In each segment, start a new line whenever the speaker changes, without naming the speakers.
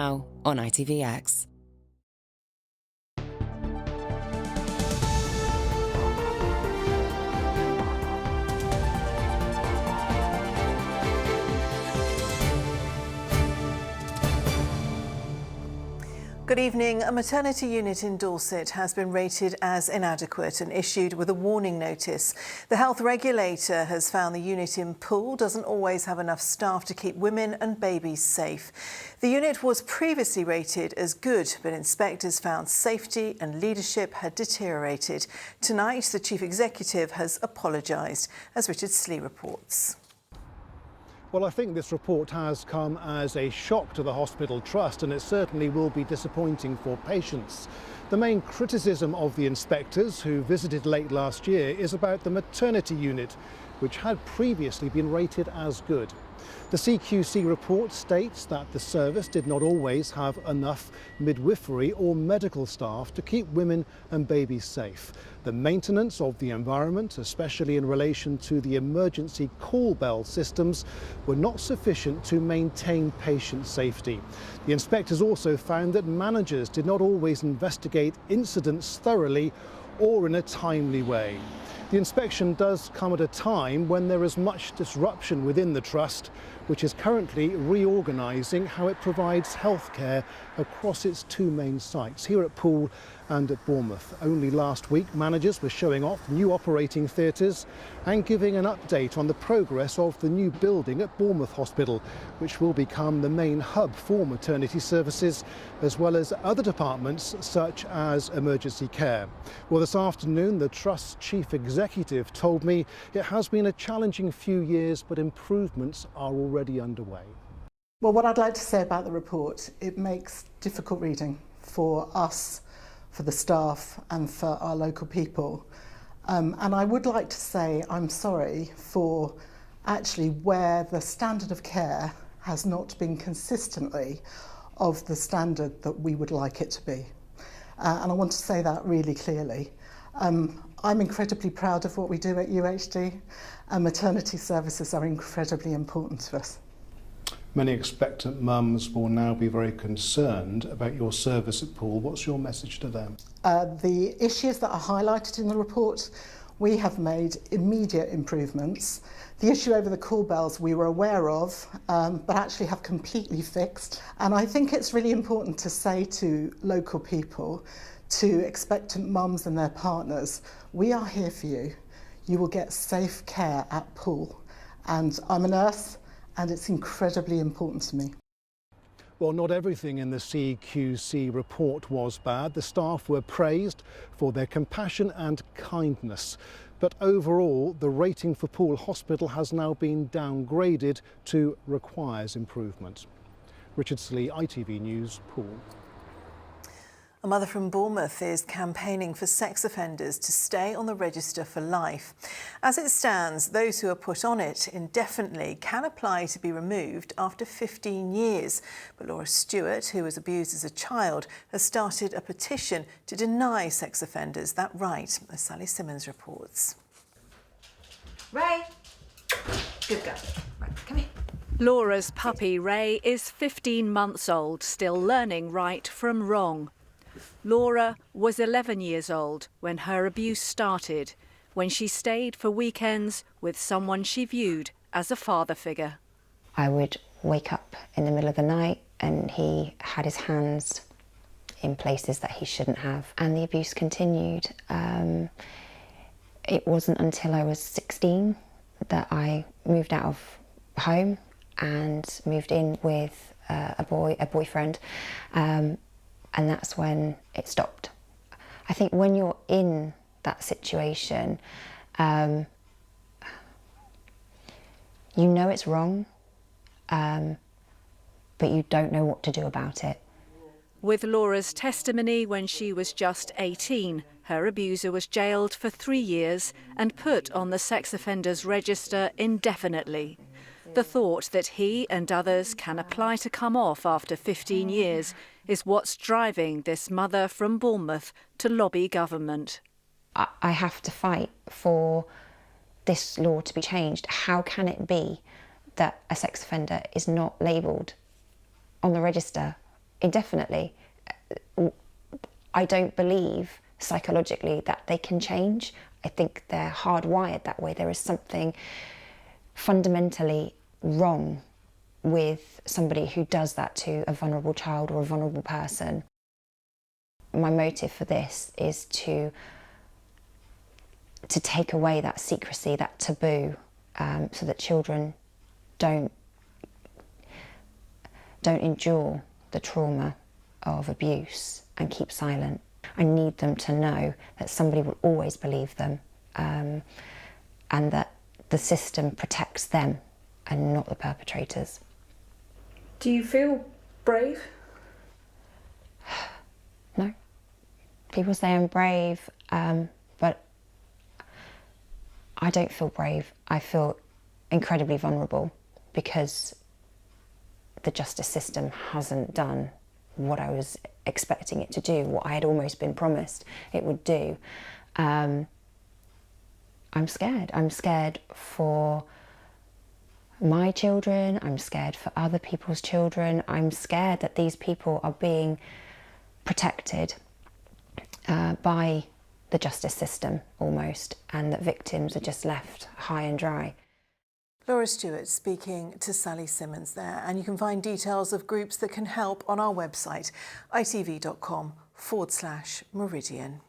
Now on ITVX.
Good evening. A maternity unit in Dorset has been rated as inadequate and issued with a warning notice. The health regulator has found the unit in Poole doesn't always have enough staff to keep women and babies safe. The unit was previously rated as good, but inspectors found safety and leadership had deteriorated. Tonight, the chief executive has apologised, as Richard Slee reports.
Well, I think this report has come as a shock to the hospital trust, and it certainly will be disappointing for patients. The main criticism of the inspectors who visited late last year is about the maternity unit, which had previously been rated as good. The CQC report states that the service did not always have enough midwifery or medical staff to keep women and babies safe. The maintenance of the environment, especially in relation to the emergency call bell systems, were not sufficient to maintain patient safety. The inspectors also found that managers did not always investigate incidents thoroughly or in a timely way. The inspection does come at a time when there is much disruption within the trust, which is currently reorganising how it provides healthcare across its two main sites, here at Poole and at Bournemouth. Only last week, managers were showing off new operating theatres and giving an update on the progress of the new building at Bournemouth Hospital, which will become the main hub for maternity services, as well as other departments such as emergency care. Well, this afternoon, the Trust's chief executive told me it has been a challenging few years, but improvements are already underway.
Well, what I'd like to say about the report, it makes difficult reading for us, for the staff and for our local people. And I would like to say I'm sorry for actually where the standard of care has not been consistently of the standard that we would like it to be. And I want to say that really clearly. I'm incredibly proud of what we do at UHD, and maternity services are incredibly important to us.
Many expectant mums will now be very concerned about your service at Poole. What's your message to them?
The issues that are highlighted in the report, we have made immediate improvements. The issue over the call bells we were aware of, but actually have completely fixed. And I think it's really important to say to local people, to expectant mums and their partners, we are here for you. You will get safe care at Poole. And I'm a nurse, and it's incredibly important to me.
Well, not everything in the CQC report was bad. The staff were praised for their compassion and kindness. But overall, the rating for Poole Hospital has now been downgraded to requires improvement. Richard Slee, ITV News, Poole.
A mother from Bournemouth is campaigning for sex offenders to stay on the register for life. As it stands, those who are put on it indefinitely can apply to be removed after 15 years. But Laura Stewart, who was abused as a child, has started a petition to deny sex offenders that right, as Sally Simmons reports.
Ray, good girl. Right, come here.
Laura's puppy Ray is 15 months old, still learning right from wrong. Laura was 11 years old when her abuse started, when she stayed for weekends with someone she viewed as a father figure.
I would wake up in the middle of the night and he had his hands in places that he shouldn't have, and the abuse continued. It wasn't until I was 16 that I moved out of home and moved in with a boyfriend. And that's when it stopped. I think when you're in that situation, you know it's wrong, but you don't know what to do about it.
With Laura's testimony, when she was just 18, her abuser was jailed for 3 years and put on the sex offenders register indefinitely. The thought that he and others can apply to come off after 15 years is what's driving this mother from Bournemouth to lobby government.
I have to fight for this law to be changed. How can it be that a sex offender is not labelled on the register indefinitely. I don't believe psychologically that they can change. I think they're hardwired that way. There is something fundamentally wrong with somebody who does that to a vulnerable child or a vulnerable person. My motive for this is to take away that secrecy, that taboo, so that children don't endure the trauma of abuse and keep silent. I need them to know that somebody will always believe them, and that the system protects them and not the perpetrators.
Do you feel brave?
No. People say I'm brave, but I don't feel brave. I feel incredibly vulnerable because the justice system hasn't done what I was expecting it to do, what I had almost been promised it would do. I'm scared. I'm scared for my children. I'm scared for other people's children. I'm scared that these people are being protected by the justice system almost, and that victims are just left high and dry.
Laura Stewart speaking to Sally Simmons there, and you can find details of groups that can help on our website, itv.com/Meridian.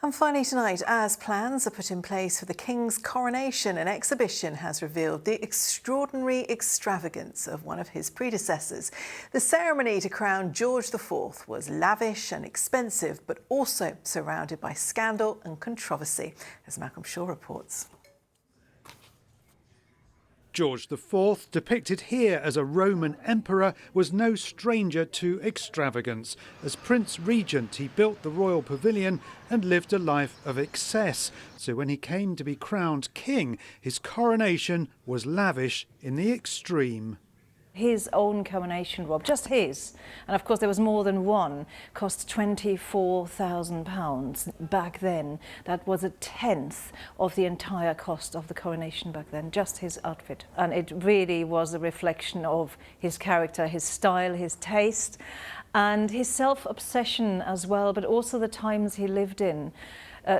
And finally tonight, as plans are put in place for the King's coronation, an exhibition has revealed the extraordinary extravagance of one of his predecessors. The ceremony to crown George IV was lavish and expensive, but also surrounded by scandal and controversy, as Malcolm Shaw reports.
George IV, depicted here as a Roman emperor, was no stranger to extravagance. As Prince Regent, he built the royal pavilion and lived a life of excess. So when he came to be crowned king, his coronation was lavish in the extreme.
His own coronation robe, just his, and of course there was more than one, cost £24,000 back then. That was a tenth of the entire cost of the coronation back then, just his outfit. And it really was a reflection of his character, his style, his taste, and his self-obsession as well, but also the times he lived in.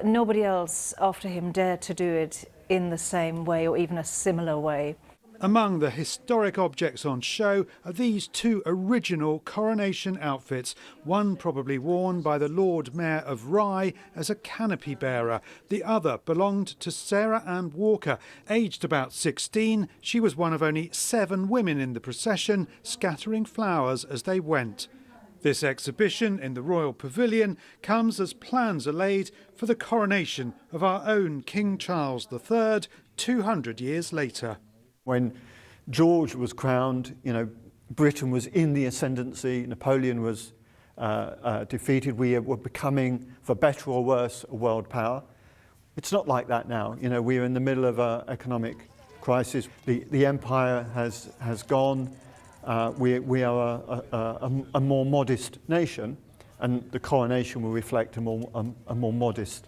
Nobody else after him dared to do it in the same way or even a similar way.
Among the historic objects on show are these two original coronation outfits, one probably worn by the Lord Mayor of Rye as a canopy bearer. The other belonged to Sarah Ann Walker. Aged about 16, she was one of only 7 women in the procession, scattering flowers as they went. This exhibition in the Royal Pavilion comes as plans are laid for the coronation of our own King Charles III 200 years later.
When George was crowned, Britain was in the ascendancy, Napoleon was defeated, we were becoming, for better or worse, a world power. It's not like that now. We're in the middle of an economic crisis. The empire has gone. We are a more modest nation, and the coronation will reflect a more modest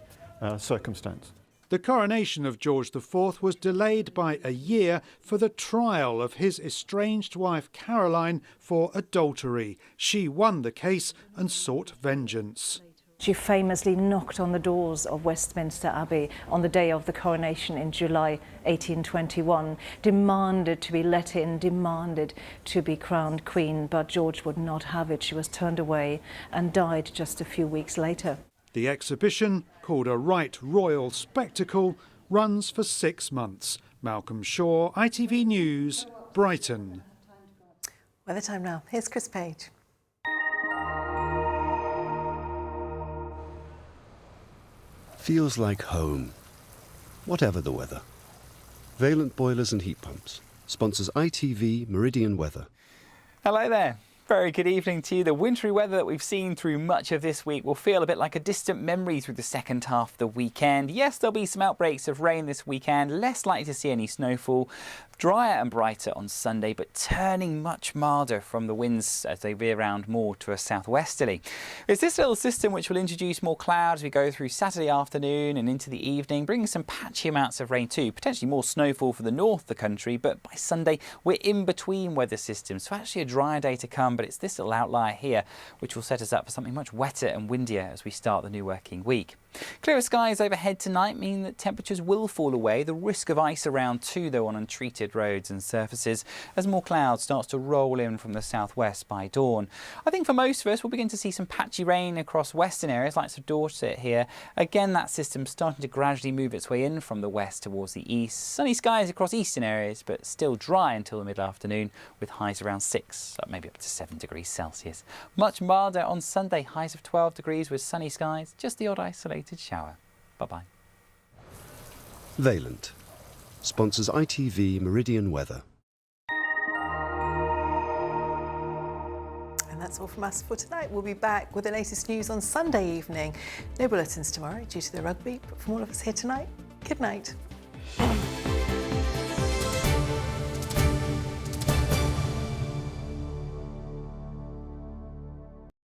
circumstance.
The coronation of George IV was delayed by a year for the trial of his estranged wife Caroline for adultery. She won the case and sought vengeance.
She famously knocked on the doors of Westminster Abbey on the day of the coronation in July 1821, demanded to be let in, demanded to be crowned queen, but George would not have it. She was turned away and died just a few weeks later.
The exhibition, called A Right Royal Spectacle, runs for 6 months. Malcolm Shaw, ITV News, Brighton.
Weather time now. Here's Chris Page.
Feels like home, whatever the weather. Valent Boilers and Heat Pumps sponsors ITV Meridian Weather.
Hello there. Very good evening to you. The wintry weather that we've seen through much of this week will feel a bit like a distant memory through the second half of the weekend. Yes, there'll be some outbreaks of rain this weekend, less likely to see any snowfall. Drier and brighter on Sunday, but turning much milder from the winds as they veer round more to a southwesterly. It's this little system which will introduce more clouds as we go through Saturday afternoon and into the evening, bringing some patchy amounts of rain too, potentially more snowfall for the north of the country, but by Sunday we're in between weather systems, so actually a drier day to come, but it's this little outlier here which will set us up for something much wetter and windier as we start the new working week. Clearer skies overhead tonight mean that temperatures will fall away. The risk of ice around too, though, on untreated roads and surfaces as more cloud starts to roll in from the southwest by dawn. I think for most of us, we'll begin to see some patchy rain across western areas like Dorset here. Again, that system starting to gradually move its way in from the west towards the east. Sunny skies across eastern areas, but still dry until the mid-afternoon with highs around 6, maybe up to 7 degrees Celsius. Much milder on Sunday, highs of 12 degrees with sunny skies, just the odd isolated shower. Bye-bye.
Valent sponsors ITV Meridian Weather.
And that's all from us for tonight. We'll be back with the latest news on Sunday evening. No bulletins tomorrow due to the rugby, but from all of us here tonight, good night.